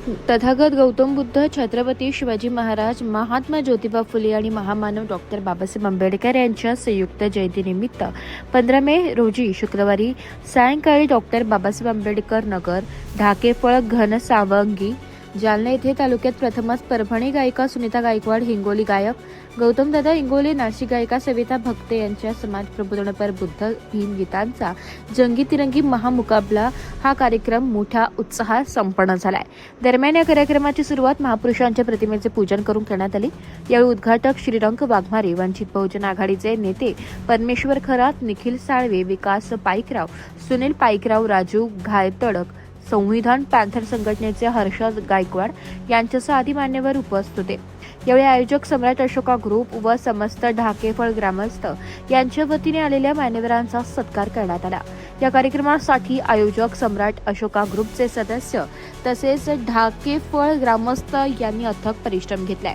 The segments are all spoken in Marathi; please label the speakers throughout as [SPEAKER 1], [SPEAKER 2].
[SPEAKER 1] तथागत गौतम बुद्ध, छत्रपती शिवाजी महाराज, महात्मा ज्योतिबा फुले आणि महामानव डॉक्टर बाबासाहेब आंबेडकर यांच्या संयुक्त जयंतीनिमित्त 15 मे रोजी शुक्रवारी सायंकाळी डॉक्टर बाबासाहेब आंबेडकर नगर, ढाकेफळ, घनसावंगी, जालना येथे तालुक्यात प्रथमच परभणी गायिका सुनीता गायकवाड, हिंगोली गायक गौतमदादा इंगोले, नाशिक गायिका सविता भक्ते यांच्या समाज प्रबोधनपर बुद्ध भीम गीतांचा जंगी तिरंगी महामुकाबला हा कार्यक्रम मोठ्या उत्साहात संपन्न झालाय। दरम्यान या कार्यक्रमाची सुरुवात महापुरुषांच्या प्रतिमेचे पूजन करून करण्यात आली। यावेळी उद्घाटक श्रीरंग वाघमारे, वंचित बहुजन आघाडीचे नेते परमेश्वर खरात, निखिल साळवे, विकास पाईकराव, सुनील पाईकराव, राजू घायतडक, संविधान पॅन्थर संघटनेचे हर्षद गायकवाड यांच्यासह आदी मान्यवर उपस्थित होते। यावेळी आयोजक सम्राट अशोका ग्रुप व समस्त ढाकेफळ ग्रामस्थ यांच्या वतीने आलेल्या मान्यवरांचा सत्कार करण्यात आला। या कार्यक्रमासाठी आयोजक सम्राट अशोका ग्रुपचे सदस्य तसेच ढाकेफळ ग्रामस्थ यांनी अथक परिश्रम घेतलाय।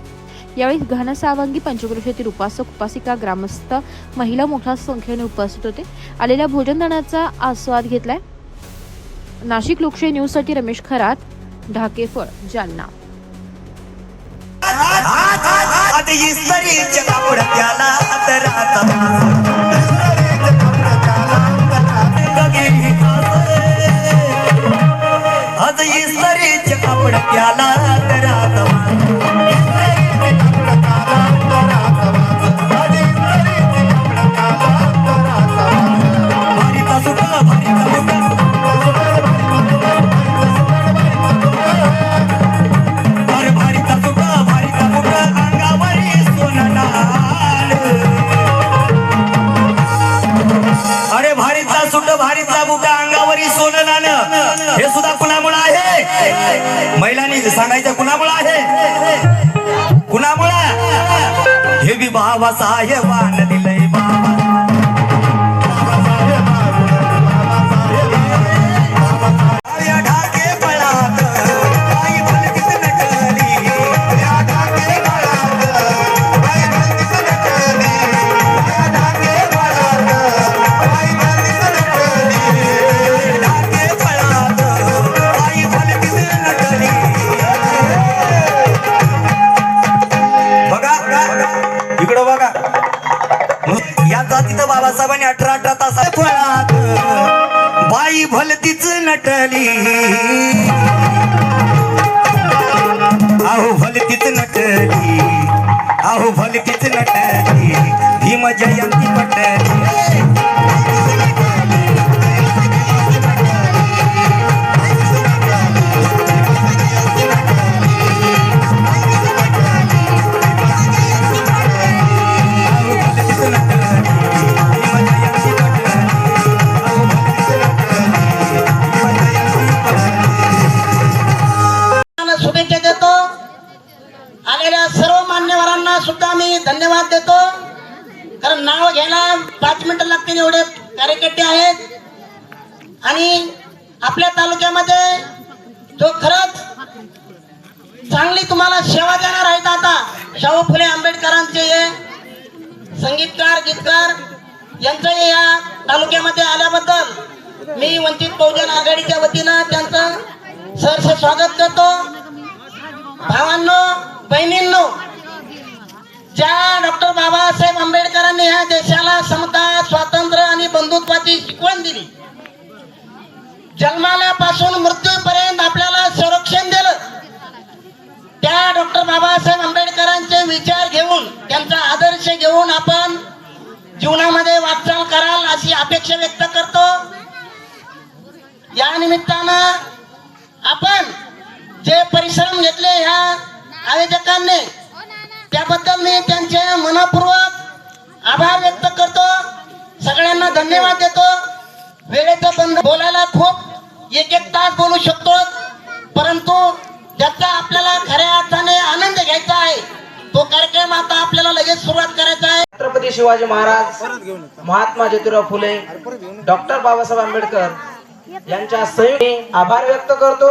[SPEAKER 1] यावेळी घनसावंगी पंचक्रोशीतील उपासक उपासिका ग्रामस्थ महिला मोठ्या संख्येने उपस्थित होते। आलेल्या भोजनदानाचा आस्वाद घेतलाय। नाशिक लोकशाही न्यूज साठी रमेश खरात, ढाकेफळ, जालना।
[SPEAKER 2] हे सुद्धा कुणामुळे आहे? महिलांनी सांगायचं कुणामुळे आहे? कुणामुळे? हे बी बाबासाहेबांनी दिलंय बाबा। बाबासाहेबांनी 18 तास फळात बाई भलतीच नटली, अहो भलतीच नटली, अहो भलतीच नटली, भीम जयंती पटली।
[SPEAKER 3] सर्व मान्यवरांना सुद्धा मी धन्यवाद देतो, कारण नाव घ्यायला 5 मिनिटं लागतील एवढे कार्यकर्ते आहेत। आणि आपल्या तालुक्यामध्ये जो खरंच चांगली तुम्हाला सेवा देणार आहेत आता शाहू फुले आंबेडकरांचे हे संगीतकार गीतकार यांचं या तालुक्यामध्ये आल्याबद्दल मी वंचित बहुजन आघाडीच्या वतीनं त्यांचं सहर्ष स्वागत करतो। भावांनो, बहिणींनो, ज्या डॉक्टर बाबासाहेब आंबेडकरांनी ह्या देशाला समता, स्वातंत्र्य आणि बंधुत्वाची शिकवण दिली, जन्माल्यापासून मृत्यूपर्यंत आपल्याला संरक्षण दिलं, त्या डॉक्टर बाबासाहेब आंबेडकरांचे विचार घेऊन, त्यांचा आदर्श घेऊन आपण जीवनामध्ये वाटचाल कराल अशी अपेक्षा व्यक्त करतो। या निमित्तानं आपण जे परिश्रम घेतले ह्या आयोजकांनी, त्याबद्दल मी त्यांचे मनपूर्वक आभार व्यक्त करतो। सगळ्यांना धन्यवाद देतो। वेळेचं बंद बोलायला खूप 1-1 तास बोलू शकतो, परंतु ज्याचा आपल्याला खऱ्या अर्थाने आनंद घ्यायचा आहे तो कार्यक्रम आता आपल्याला लगेच सुरुवात करायचा आहे।
[SPEAKER 4] छत्रपती शिवाजी महाराज, महात्मा ज्योतिबा फुले, डॉक्टर बाबासाहेब आंबेडकर यांच्या संयुक्त आभार व्यक्त करतो।